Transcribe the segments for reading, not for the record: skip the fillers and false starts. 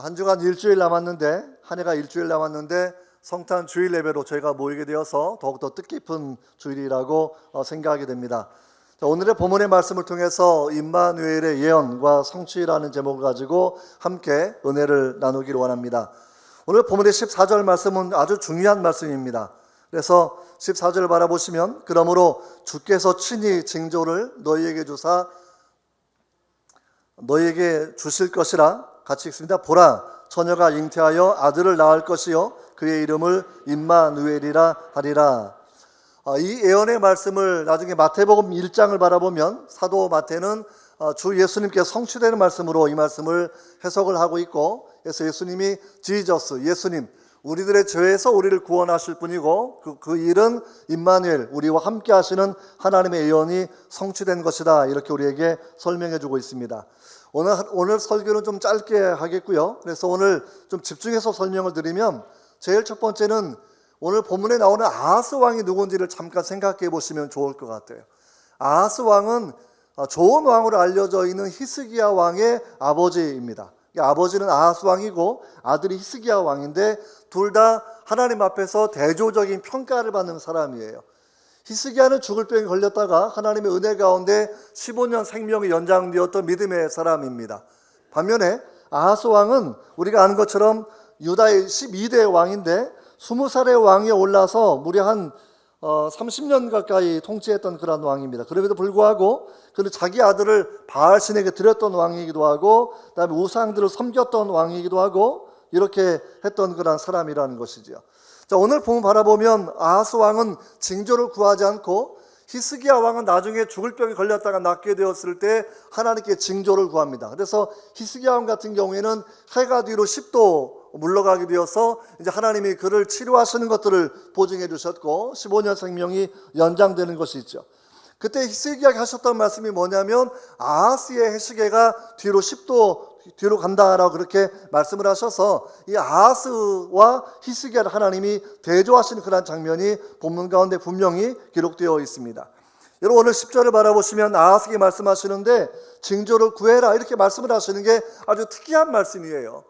한 주간 일주일 남았는데, 한 해가 일주일 남았는데 성탄 주일 예배로 저희가 모이게 되어서 더욱더 뜻깊은 주일이라고 생각하게 됩니다. 오늘의 본문의 말씀을 통해서 임마누엘의 예언과 성취라는 제목을 가지고 함께 은혜를 나누기를 원합니다. 오늘 본문의 14절 말씀은 아주 중요한 말씀입니다. 그래서 14절을 바라보시면, 그러므로 주께서 친히 징조를 너희에게 주사 너희에게 주실 것이라. 같이 읽습니다. 보라, 처녀가 잉태하여 아들을 낳을 것이요 그의 이름을 임마누엘이라 하리라. 이 예언의 말씀을 나중에 마태복음 1장을 바라보면 사도 마태는 주 예수님께 성취되는 말씀으로 이 말씀을 해석을 하고 있고, 그래서 예수님이 지저스, 예수님, 우리들의 죄에서 우리를 구원하실 분이고 그 일은 임마누엘, 우리와 함께 하시는 하나님의 예언이 성취된 것이다, 이렇게 우리에게 설명해 주고 있습니다. 오늘 설교는 좀 짧게 하겠고요. 그래서 오늘 좀 집중해서 설명을 드리면, 제일 첫 번째는 오늘 본문에 나오는 아하스 왕이 누군지를 잠깐 생각해 보시면 좋을 것 같아요. 아하스 왕은 좋은 왕으로 알려져 있는 히스기야 왕의 아버지입니다. 아버지는 아하스 왕이고 아들이 히스기야 왕인데, 둘 다 하나님 앞에서 대조적인 평가를 받는 사람이에요. 히스기야는 죽을 병에 걸렸다가 하나님의 은혜 가운데 15년 생명이 연장되었던 믿음의 사람입니다. 반면에 아하스 왕은 우리가 아는 것처럼 유다의 12대 왕인데 20살의 왕에 올라서 무려 한 30년 가까이 통치했던 그런 왕입니다. 그럼에도 불구하고 그는 자기 아들을 바알신에게 드렸던 왕이기도 하고, 그다음에 우상들을 섬겼던 왕이기도 하고, 이렇게 했던 그런 사람이라는 것이죠. 자, 오늘 본문 바라보면 아하스 왕은 징조를 구하지 않고, 히스기야 왕은 나중에 죽을 병에 걸렸다가 낫게 되었을 때 하나님께 징조를 구합니다. 그래서 히스기야 왕 같은 경우에는 해가 뒤로 10도 물러가게 되어서 이제 하나님이 그를 치료하시는 것들을 보증해 주셨고 15년 생명이 연장되는 것이 있죠. 그때 히스기야가 하셨던 말씀이 뭐냐면, 아하스의 해시계가 뒤로 10도 뒤로 간다라고 그렇게 말씀을 하셔서 이 아하스와 히스기야를 하나님이 대조하시는 그런 장면이 본문 가운데 분명히 기록되어 있습니다. 여러분, 오늘 10절을 바라보시면 아하스에게 말씀하시는데 징조를 구해라, 이렇게 말씀을 하시는 게 아주 특이한 말씀이에요.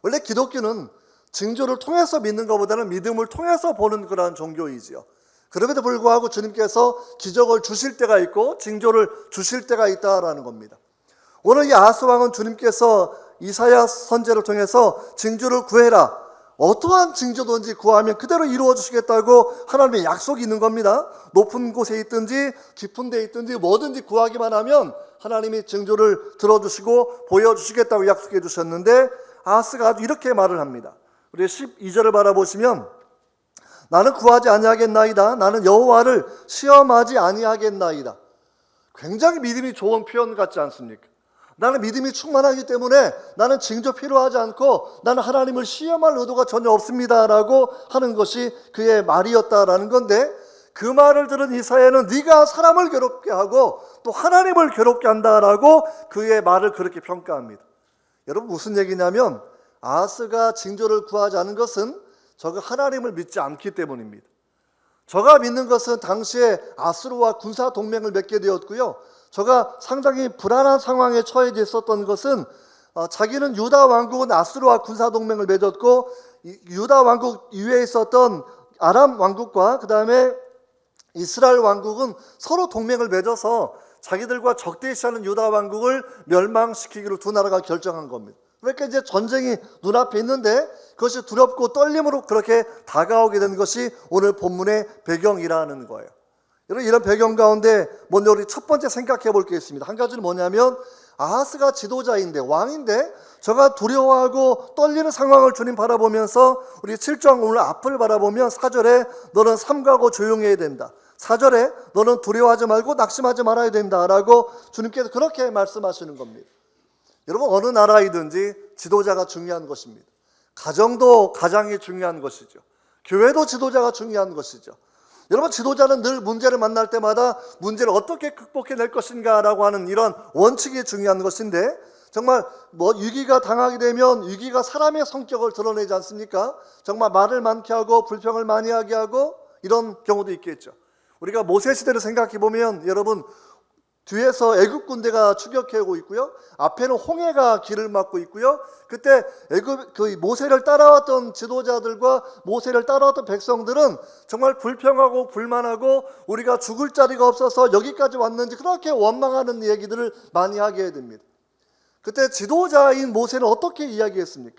원래 기독교는 징조를 통해서 믿는 것보다는 믿음을 통해서 보는 그런 종교이지요. 그럼에도 불구하고 주님께서 기적을 주실 때가 있고 징조를 주실 때가 있다라는 겁니다. 오늘 이 아하스 왕은 주님께서 이사야 선지자를 통해서 징조를 구해라, 어떠한 징조든지 구하면 그대로 이루어 주시겠다고 하나님의 약속이 있는 겁니다. 높은 곳에 있든지 깊은 데에 있든지 뭐든지 구하기만 하면 하나님이 징조를 들어주시고 보여주시겠다고 약속해 주셨는데, 아하스가 아주 이렇게 말을 합니다. 우리 12절을 바라보시면, 나는 구하지 아니하겠나이다, 나는 여호와를 시험하지 아니하겠나이다. 굉장히 믿음이 좋은 표현 같지 않습니까? 나는 믿음이 충만하기 때문에 나는 징조 필요하지 않고 나는 하나님을 시험할 의도가 전혀 없습니다라고 하는 것이 그의 말이었다라는 건데, 그 말을 들은 이사야는 네가 사람을 괴롭게 하고 또 하나님을 괴롭게 한다라고 그의 말을 그렇게 평가합니다. 여러분, 무슨 얘기냐면, 아하스가 징조를 구하지 않은 것은 저가 하나님을 믿지 않기 때문입니다. 저가 믿는 것은 당시에 아수르와 군사 동맹을 맺게 되었고요, 저가 상당히 불안한 상황에 처해져 있었던 것은 자기는 유다 왕국은 아수르와 군사 동맹을 맺었고 유다 왕국 이외에 있었던 아람 왕국과 그 다음에 이스라엘 왕국은 서로 동맹을 맺어서 자기들과 적대시하는 유다 왕국을 멸망시키기로 두 나라가 결정한 겁니다. 그러니까 이제 전쟁이 눈앞에 있는데 그것이 두렵고 떨림으로 그렇게 다가오게 된 것이 오늘 본문의 배경이라는 거예요. 여러분, 이런 배경 가운데 먼저 우리 첫 번째 생각해 볼 게 있습니다. 한 가지는 뭐냐면, 아하스가 지도자인데, 왕인데 저가 두려워하고 떨리는 상황을 주님 바라보면서, 우리 7장 오늘 앞을 바라보면 4절에 너는 삼가고 조용해야 된다, 4절에 너는 두려워하지 말고 낙심하지 말아야 된다라고 주님께서 그렇게 말씀하시는 겁니다. 여러분, 어느 나라이든지 지도자가 중요한 것입니다. 가정도 가장이 중요한 것이죠. 교회도 지도자가 중요한 것이죠. 여러분, 지도자는 늘 문제를 만날 때마다 문제를 어떻게 극복해낼 것인가라고 하는 이런 원칙이 중요한 것인데, 정말 위기가 당하게 되면 위기가 사람의 성격을 드러내지 않습니까? 정말 말을 많게 하고 불평을 많이 하게 하고 이런 경우도 있겠죠. 우리가 모세 시대를 생각해 보면, 여러분, 뒤에서 애굽 군대가 추격해오고 있고요. 앞에는 홍해가 길을 막고 있고요. 그때 모세를 따라왔던 지도자들과 모세를 따라왔던 백성들은 정말 불평하고 불만하고 우리가 죽을 자리가 없어서 여기까지 왔는지 그렇게 원망하는 얘기들을 많이 하게 됩니다. 그때 지도자인 모세는 어떻게 이야기했습니까?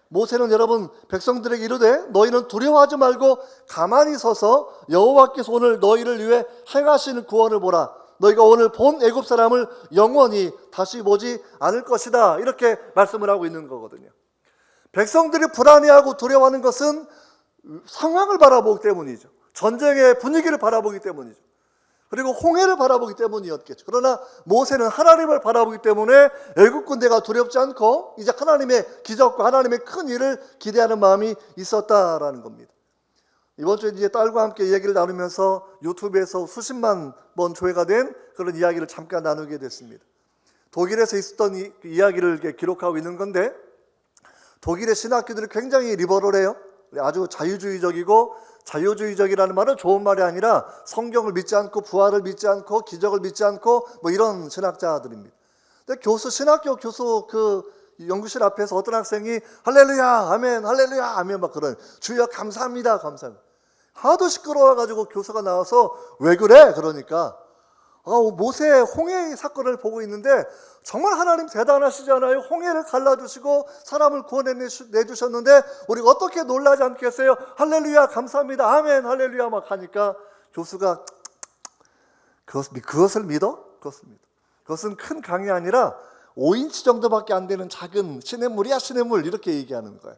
모세는 여러분 백성들에게 이르되 너희는 두려워하지 말고 가만히 서서 여호와께서 오늘 너희를 위해 행하시는 구원을 보라. 너희가 오늘 본 애굽 사람을 영원히 다시 보지 않을 것이다. 이렇게 말씀을 하고 있는 거거든요. 백성들이 불안해하고 두려워하는 것은 상황을 바라보기 때문이죠. 전쟁의 분위기를 바라보기 때문이죠. 그리고 홍해를 바라보기 때문이었겠죠. 그러나 모세는 하나님을 바라보기 때문에 애굽 군대가 두렵지 않고 이제 하나님의 기적과 하나님의 큰 일을 기대하는 마음이 있었다라는 겁니다. 이번 주에 이제 딸과 함께 얘기를 나누면서 유튜브에서 수십만 번 조회가 된 그런 이야기를 잠깐 나누게 됐습니다. 독일에서 있었던 이야기를 기록하고 있는 건데, 독일의 신학교들이 굉장히 리버럴해요. 아주 자유주의적이고, 자유주의적이라는 말은 좋은 말이 아니라 성경을 믿지 않고 부활을 믿지 않고 기적을 믿지 않고 뭐 이런 신학자들입니다. 근데 신학교 교수 연구실 앞에서 어떤 학생이 할렐루야 아멘 할렐루야 아멘 막 그런 주여 감사합니다 감사합니다. 하도 시끄러워가지고 교수가 나와서 왜 그래? 그러니까 모세 홍해 사건을 보고 있는데 정말 하나님 대단하시잖아요. 홍해를 갈라주시고 사람을 구원해내주셨는데 우리가 어떻게 놀라지 않겠어요? 할렐루야 감사합니다 아멘 할렐루야 막 하니까 교수가 그것을 믿어? 그것을 믿어. 그것은 큰 강이 아니라 5인치 정도밖에 안 되는 작은 시냇물이야 시냇물 이렇게 얘기하는 거예요.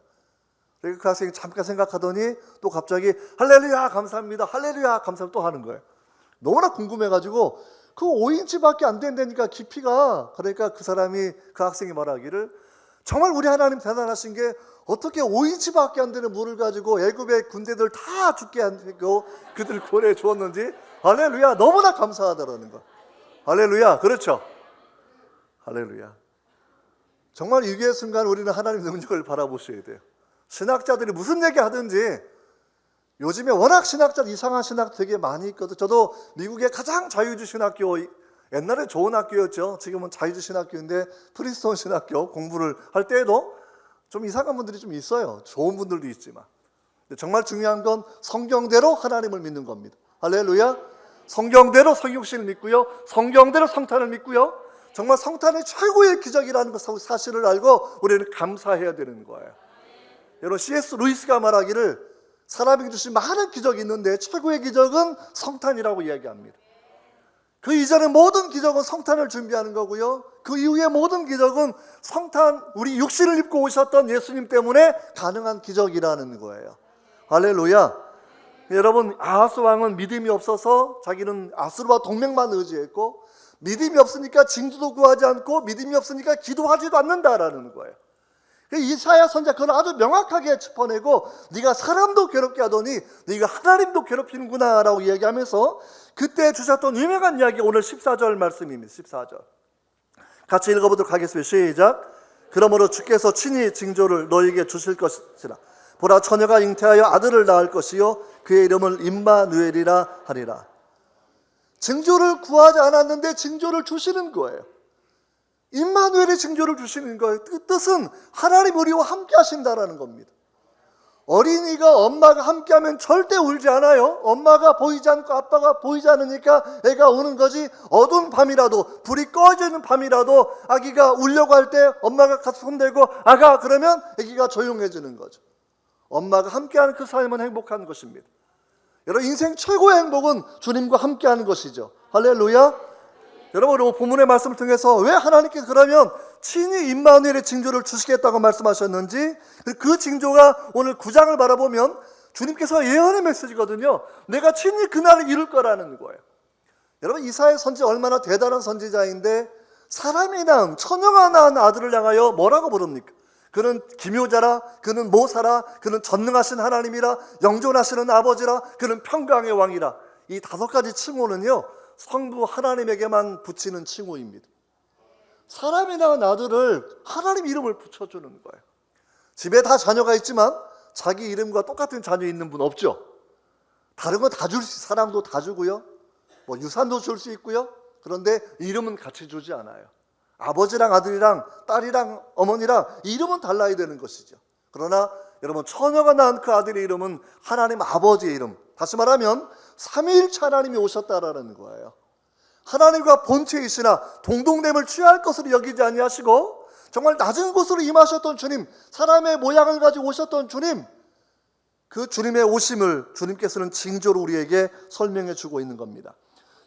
그래서 그 학생이 잠깐 생각하더니 또 갑자기 할렐루야 감사합니다 할렐루야 감사합니다 또 하는 거예요. 너무나 궁금해가지고 그 5인치밖에 안 된다니까 깊이가. 그러니까 그 학생이 말하기를 정말 우리 하나님 대단하신 게 어떻게 5인치밖에 안 되는 물을 가지고 애굽의 군대들 다 죽게 하고 그들 구원해 주었는지 할렐루야 너무나 감사하다라는 거. 할렐루야 그렇죠. 할렐루야. 정말 위기의 순간 우리는 하나님 능력을 바라보셔야 돼요. 신학자들이 무슨 얘기 하든지 요즘에 워낙 이상한 신학 되게 많이 있거든요. 저도 미국의 가장 자유주의 신학교, 옛날에 좋은 학교였죠. 지금은 자유주의 신학교인데 프린스턴 신학교 공부를 할 때에도 좀 이상한 분들이 좀 있어요. 좋은 분들도 있지만. 정말 중요한 건 성경대로 하나님을 믿는 겁니다. 할렐루야. 성경대로 성육신을 믿고요. 성경대로 성탄을 믿고요. 정말 성탄이 최고의 기적이라는 사실을 알고 우리는 감사해야 되는 거예요. 여러분 C.S. 루이스가 말하기를 사람에게 주신 많은 기적이 있는데 최고의 기적은 성탄이라고 이야기합니다. 그 이전의 모든 기적은 성탄을 준비하는 거고요. 그 이후의 모든 기적은 성탄, 우리 육신을 입고 오셨던 예수님 때문에 가능한 기적이라는 거예요. 할렐루야. 여러분 아하스 왕은 믿음이 없어서 자기는 아수르와 동맹만 의지했고 믿음이 없으니까 징조도 구하지 않고 믿음이 없으니까 기도하지도 않는다라는 거예요. 이사야 선지자가 그걸 아주 명확하게 짚어내고 네가 사람도 괴롭게 하더니 네가 하나님도 괴롭히는구나 라고 이야기하면서 그때 주셨던 유명한 이야기 오늘 14절 말씀입니다. 14절 같이 읽어보도록 하겠습니다. 시작. 그러므로 주께서 친히 징조를 너에게 주실 것이라. 보라 처녀가 잉태하여 아들을 낳을 것이요 그의 이름을 임마누엘이라 하리라. 징조를 구하지 않았는데 징조를 주시는 거예요. 임마누엘의 징조를 주시는 거예요. 그 뜻은 하나님 우리와 함께 하신다라는 겁니다. 어린이가 엄마가 함께하면 절대 울지 않아요. 엄마가 보이지 않고 아빠가 보이지 않으니까 애가 우는 거지. 어두운 밤이라도 불이 꺼지는 밤이라도 아기가 울려고 할 때 엄마가 같이 손대고 아가 그러면 아기가 조용해지는 거죠. 엄마가 함께하는 그 삶은 행복한 것입니다. 여러분 인생 최고의 행복은 주님과 함께하는 것이죠. 할렐루야. 여러분 오늘 본문의 말씀을 통해서 왜 하나님께서 그러면 친히 임마누엘의 징조를 주시겠다고 말씀하셨는지 그 징조가 오늘 9장을 바라보면 주님께서 예언의 메시지거든요. 내가 친히 그날을 이룰 거라는 거예요. 여러분 이사야 선지 얼마나 대단한 선지자인데 사람이 낳은 처녀가 낳은 아들을 향하여 뭐라고 부릅니까? 그는 기묘자라, 그는 모사라, 그는 전능하신 하나님이라, 영존하시는 아버지라, 그는 평강의 왕이라. 이 5가지 칭호는요 성부 하나님에게만 붙이는 칭호입니다. 사람이 낳은 아들을 하나님 이름을 붙여주는 거예요. 집에 다 자녀가 있지만 자기 이름과 똑같은 자녀 있는 분 없죠. 다른 건 다 줄 수, 사랑도 다 주고요. 뭐 유산도 줄 수 있고요. 그런데 이름은 같이 주지 않아요. 아버지랑 아들이랑 딸이랑 어머니랑 이름은 달라야 되는 것이죠. 그러나 여러분, 처녀가 낳은 그 아들의 이름은 하나님 아버지의 이름, 다시 말하면 삼위일체 하나님이 오셨다라는 거예요. 하나님과 본체이시나 동등됨을 취할 것으로 여기지 아니하시고 정말 낮은 곳으로 임하셨던 주님, 사람의 모양을 가지고 오셨던 주님, 그 주님의 오심을 주님께서는 징조로 우리에게 설명해 주고 있는 겁니다.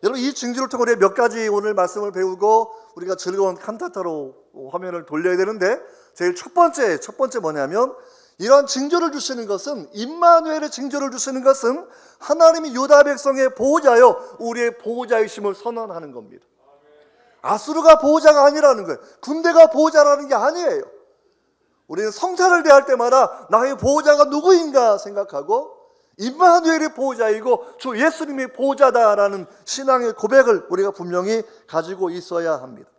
여러분, 이 징조를 통해 몇 가지 오늘 말씀을 배우고 우리가 즐거운 칸타타로 화면을 돌려야 되는데, 제일 첫 번째 뭐냐면, 이러한 징조를 주시는 것은, 임마누엘의 징조를 주시는 것은 하나님이 유다 백성의 보호자요 우리의 보호자이심을 선언하는 겁니다. 아수르가 보호자가 아니라는 거예요. 군대가 보호자라는 게 아니에요. 우리는 성찬을 대할 때마다 나의 보호자가 누구인가 생각하고 임마누엘의 보호자이고 주 예수님의 보호자다라는 신앙의 고백을 우리가 분명히 가지고 있어야 합니다.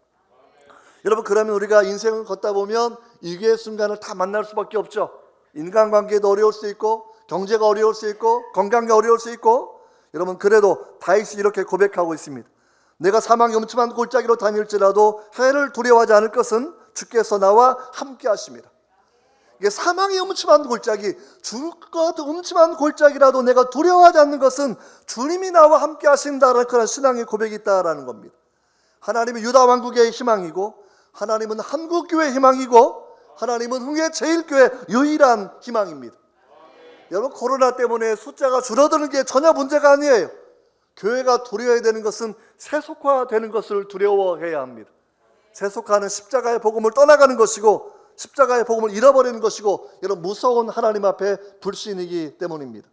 여러분, 그러면 우리가 인생을 걷다 보면 위기의 순간을 다 만날 수밖에 없죠. 인간관계도 어려울 수 있고, 경제가 어려울 수 있고, 건강이 어려울 수 있고. 여러분, 그래도 다윗이 이렇게 고백하고 있습니다. 내가 사망의 음침한 골짜기로 다닐지라도 해를 두려워하지 않을 것은 주께서 나와 함께 하십니다. 이게 사망의 음침한 골짜기, 죽을 것 같은 음침한 골짜기라도 내가 두려워하지 않는 것은 주님이 나와 함께 하신다는 그런 신앙의 고백이 있다라는 겁니다. 하나님은 유다 왕국의 희망이고, 하나님은 한국교회의 희망이고, 하나님은 흥예제일교회의 유일한 희망입니다. 여러분, 코로나 때문에 숫자가 줄어드는 게 전혀 문제가 아니에요. 교회가 두려워해야 되는 것은 세속화되는 것을 두려워해야 합니다. 세속화는 십자가의 복음을 떠나가는 것이고, 십자가의 복음을 잃어버리는 것이고, 여러분, 무서운 하나님 앞에 불신이기 때문입니다.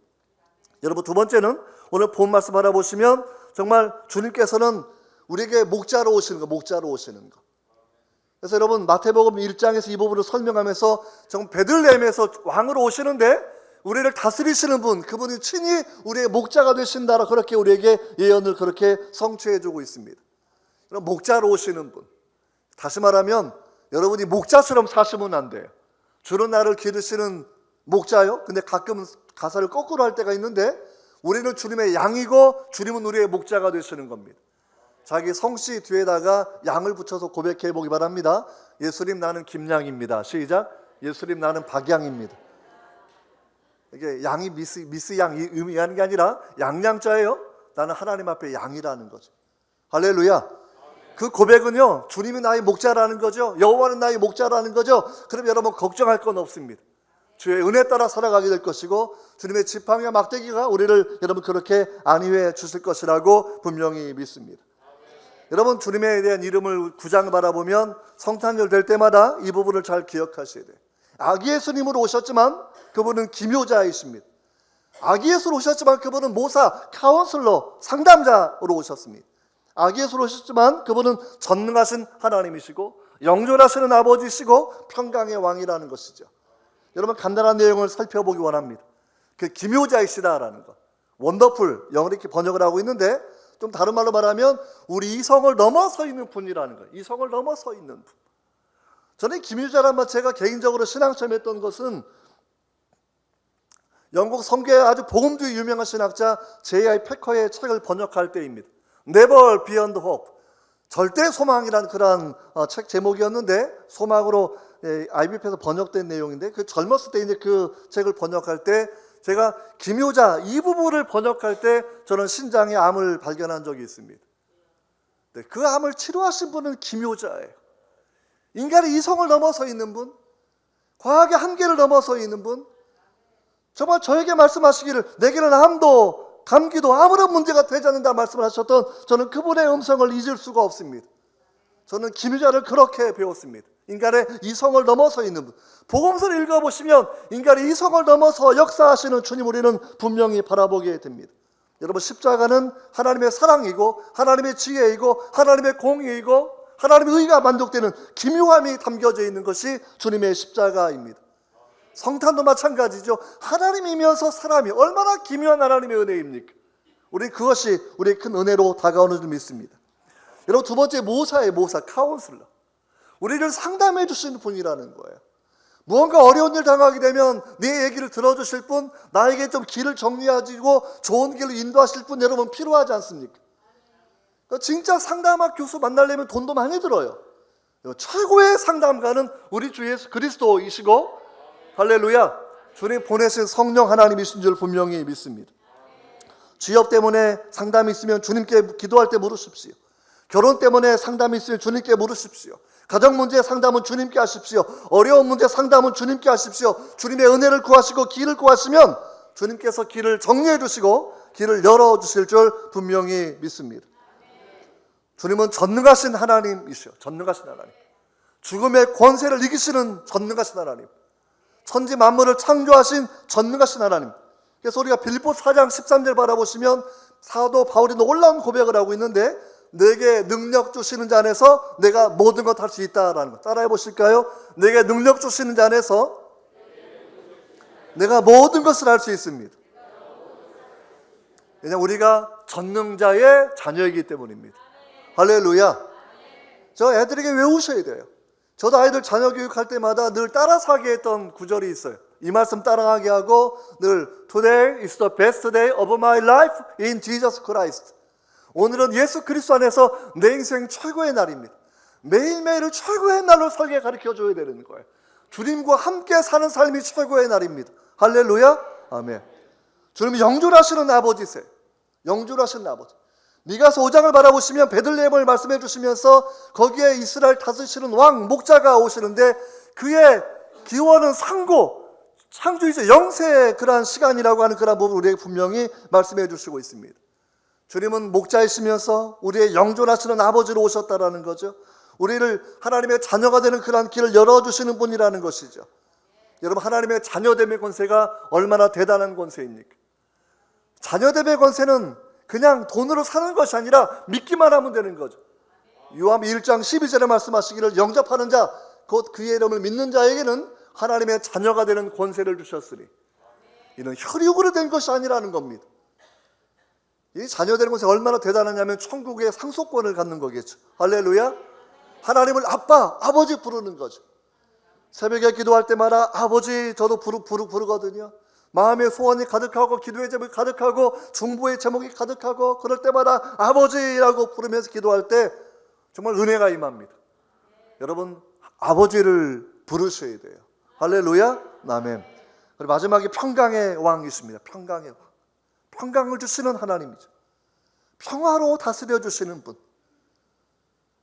여러분, 두 번째는 오늘 본 말씀 알아보시면 정말 주님께서는 우리에게 목자로 오시는 거, 목자로 오시는 거. 그래서 여러분, 마태복음 1장에서 이 부분을 설명하면서 정말 베들레헴에서 왕으로 오시는데 우리를 다스리시는 분, 그분이 친히 우리의 목자가 되신다라, 그렇게 우리에게 예언을 그렇게 성취해 주고 있습니다. 목자로 오시는 분, 다시 말하면 여러분이 목자처럼 사시면 안 돼요. 주는 나를 기르시는 목자요. 근데 가끔 가사를 거꾸로 할 때가 있는데, 우리는 주님의 양이고 주님은 우리의 목자가 되시는 겁니다. 자기 성씨 뒤에다가 양을 붙여서 고백해 보기 바랍니다. 예수님, 나는 김양입니다. 시작. 예수님, 나는 박양입니다. 이게 양이 미스 양이 의미하는 게 아니라 양양자예요. 나는 하나님 앞에 양이라는 거죠. 할렐루야. 그 고백은요, 주님이 나의 목자라는 거죠. 여호와는 나의 목자라는 거죠. 그럼 여러분, 걱정할 건 없습니다. 주의 은혜 따라 살아가게 될 것이고, 주님의 지팡이와 막대기가 우리를 여러분 그렇게 안위해 주실 것이라고 분명히 믿습니다. 여러분, 주님에 대한 이름을 9장 바라보면 성탄절 될 때마다 이 부분을 잘 기억하셔야 돼요. 아기 예수님으로 오셨지만 그분은 기묘자이십니다. 아기 예수로 오셨지만 그분은 모사, 카운슬러, 상담자로 오셨습니다. 아기 예수로 오셨지만 그분은 전능하신 하나님이시고 영존하시는 아버지시고 평강의 왕이라는 것이죠. 여러분, 간단한 내용을 살펴보기 원합니다. 그 기묘자이시다라는 것, 원더풀, 영어로 이렇게 번역을 하고 있는데, 좀 다른 말로 말하면 우리 이성을 넘어서 있는 분이라는 거예요. 이성을 넘어서 있는 분. 저는 기묘자란 말, 제가 개인적으로 신앙 처음 했던 것은 영국 성교의 아주 복음주의 유명한 신학자 J.I. 패커의 책을 번역할 때입니다. Never Beyond Hope, 절대 소망이라는 그런 책 제목이었는데, 소망으로 IBP에서 번역된 내용인데, 그 젊었을 때 이제 그 책을 번역할 때 제가 기묘자 이 부분을 번역할 때 저는 신장에 암을 발견한 적이 있습니다. 그 암을 치료하신 분은 기묘자예요. 인간의 이성을 넘어서 있는 분, 과학의 한계를 넘어서 있는 분, 정말 저에게 말씀하시기를 내게는 암도 감기도 아무런 문제가 되지 않는다 말씀을 하셨던, 저는 그분의 음성을 잊을 수가 없습니다. 저는 기묘자를 그렇게 배웠습니다. 인간의 이성을 넘어서 있는 분. 복음서를 읽어보시면 인간의 이성을 넘어서 역사하시는 주님 우리는 분명히 바라보게 됩니다. 여러분, 십자가는 하나님의 사랑이고 하나님의 지혜이고 하나님의 공의이고 하나님의 의가 만족되는 기묘함이 담겨져 있는 것이 주님의 십자가입니다. 성탄도 마찬가지죠. 하나님이면서 사람이, 얼마나 기묘한 하나님의 은혜입니까? 우리 그것이 우리의 큰 은혜로 다가오는 줄 믿습니다. 여러분, 두 번째 모사예요. 모사, 카운슬러. 우리를 상담해 주시는 분이라는 거예요. 무언가 어려운 일 당하게 되면 내 얘기를 들어주실 분, 나에게 좀 길을 정리하시고 좋은 길로 인도하실 분, 여러분 필요하지 않습니까? 진짜 상담학 교수 만나려면 돈도 많이 들어요. 최고의 상담가는 우리 주 예수 그리스도이시고, 할렐루야, 주님 보내신 성령 하나님이신 줄 분명히 믿습니다. 취업 때문에 상담이 있으면 주님께 기도할 때 물으십시오. 결혼 때문에 상담이 있으면 주님께 물으십시오. 가정 문제 상담은 주님께 하십시오. 어려운 문제 상담은 주님께 하십시오. 주님의 은혜를 구하시고 길을 구하시면 주님께서 길을 정리해 주시고 길을 열어주실 줄 분명히 믿습니다. 주님은 전능하신 하나님이시오. 전능하신 하나님. 죽음의 권세를 이기시는 전능하신 하나님. 천지 만물을 창조하신 전능하신 하나님. 그래서 우리가 빌립보서 4장 13절 바라보시면 사도 바울이 놀라운 고백을 하고 있는데, 내게 능력 주시는 자 안에서 내가 모든 것 할 수 있다라는 것. 따라해 보실까요? 내게 능력 주시는 자 안에서 내가 모든 것을 할 수 있습니다. 왜냐하면 우리가 전능자의 자녀이기 때문입니다. 할렐루야. 저 애들에게 외우셔야 돼요. 저도 아이들 자녀 교육할 때마다 늘 따라서 하게 했던 구절이 있어요. 이 말씀 따라하게 하고 늘 Today is the best day of my life in Jesus Christ. 오늘은 예수 그리스도 안에서 내 인생 최고의 날입니다. 매일매일을 최고의 날로 살게 가르쳐줘야 되는 거예요. 주님과 함께 사는 삶이 최고의 날입니다. 할렐루야. 아멘. 주님이 영존하시는 아버지세요. 영존하시는 아버지. 미가서 5장을 바라보시면 베들레헴을 말씀해 주시면서 거기에 이스라엘 다스리시는 왕 목자가 오시는데, 그의 기원은 상고, 창조이자 영세의 그러한 시간이라고 하는 그러한 부분을 우리에게 분명히 말씀해 주시고 있습니다. 주님은 목자이시면서 우리의 영존하시는 아버지로 오셨다라는 거죠. 우리를 하나님의 자녀가 되는 그러한 길을 열어주시는 분이라는 것이죠. 여러분, 하나님의 자녀됨의 권세가 얼마나 대단한 권세입니까? 자녀됨의 권세는 그냥 돈으로 사는 것이 아니라 믿기만 하면 되는 거죠. 요한복음 1장 12절에 말씀하시기를 영접하는 자, 곧 그의 이름을 믿는 자에게는 하나님의 자녀가 되는 권세를 주셨으니, 이는 혈육으로 된 것이 아니라는 겁니다. 이 자녀 되는 것이 얼마나 대단하냐면 천국의 상속권을 갖는 거겠죠. 할렐루야. 하나님을 아빠, 아버지 부르는 거죠. 새벽에 기도할 때마다 아버지 저도 부르거든요. 마음의 소원이 가득하고 기도의 제목이 가득하고 중보의 제목이 가득하고 그럴 때마다 아버지라고 부르면서 기도할 때 정말 은혜가 임합니다. 여러분, 아버지를 부르셔야 돼요. 할렐루야. 아멘. 그리고 마지막에 평강의 왕이십니다. 평강의 왕. 평강을 주시는 하나님이죠. 평화로 다스려 주시는 분.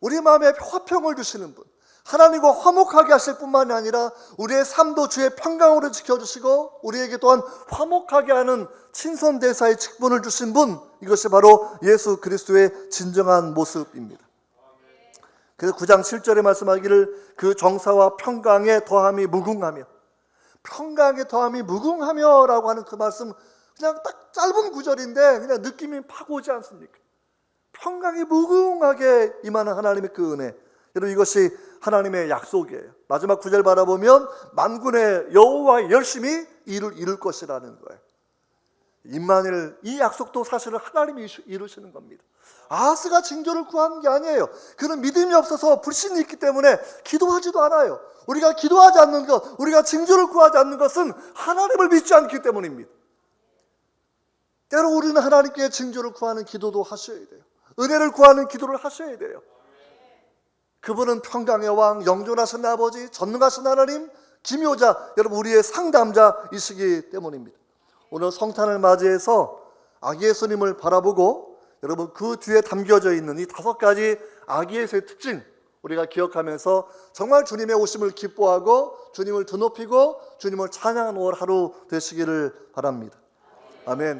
우리 마음에 화평을 주시는 분. 하나님과 화목하게 하실 뿐만이 아니라 우리의 삶도 주의 평강으로 지켜주시고 우리에게 또한 화목하게 하는 친선대사의 직분을 주신 분, 이것이 바로 예수 그리스도의 진정한 모습입니다. 그래서 9장 7절에 말씀하기를 그 정사와 평강의 더함이 무궁하며, 평강의 더함이 무궁하며 라고 하는 그 말씀, 그냥 딱 짧은 구절인데 그냥 느낌이 팍 오지 않습니까? 평강이 무궁하게 임하는 하나님의 그 은혜, 여러분 이것이 하나님의 약속이에요. 마지막 9절 바라보면 만군의 여호와의 열심히 이룰 것이라는 거예요. 임마누엘, 이 약속도 사실은 하나님이 이루시는 겁니다. 아하스가 징조를 구한 게 아니에요. 그는 믿음이 없어서 불신이 있기 때문에 기도하지도 않아요. 우리가 기도하지 않는 것, 우리가 징조를 구하지 않는 것은 하나님을 믿지 않기 때문입니다. 때로 우리는 하나님께 징조를 구하는 기도도 하셔야 돼요. 은혜를 구하는 기도를 하셔야 돼요. 그분은 평강의 왕, 영존하신 아버지, 전능하신 하나님, 기묘자, 여러분 우리의 상담자이시기 때문입니다. 오늘 성탄을 맞이해서 아기 예수님을 바라보고 여러분 그 뒤에 담겨져 있는 이 5가지 아기 예수의 특징 우리가 기억하면서 정말 주님의 오심을 기뻐하고 주님을 드높이고 주님을 찬양하는 하루 되시기를 바랍니다. 아멘.